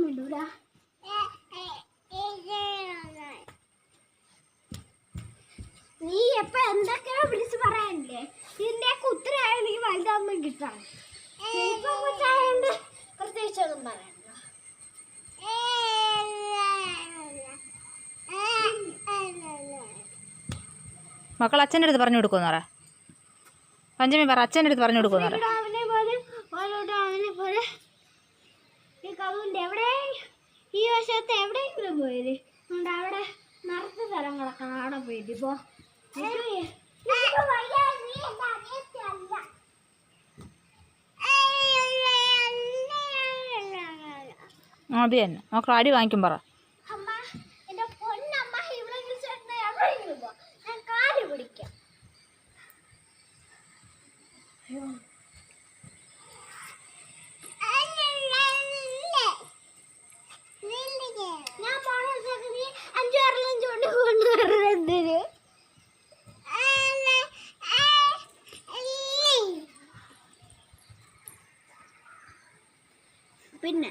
വിടൂല. നീ എപ്പ എന്തൊക്കെയോ വിളിച്ച് പറയാനില്ലേ? ഇതിന്റെയൊക്കെ ഉത്തരവായ നീ വലുതാകുമ്പോൾ കിട്ടണം. പ്രത്യേകിച്ചൊന്നും പറയണ്ട. മക്കൾ അച്ഛൻ്റെ അടുത്ത് പറഞ്ഞു കൊടുക്കുമെന്ന് പറ. പഞ്ചമി പറ, അച്ഛൻ്റെ അടുത്ത് പറഞ്ഞു കൊടുക്കുമെന്ന് പറ. എവിടെ ഈ വശത്ത് എവിടെയെങ്കിലും പോയത് അവിടെ നിറച്ച സ്ഥലം കിടക്കണം. അവിടെ പോയിട്ട് ഇപ്പോ അത് തന്നെ മക്കൾ അടി വാങ്ങിക്കും പറ. എന്റെ പൊന്നമ്മ ഇവിടെ എവിടെയെങ്കിലും പോ, ഞാൻ കാല് പിടിക്കാം. ഞാൻ പോണ നീ 5-6 ചൂണ്ടി കൊണ്ടുവരുന്നതിന് പിന്നെ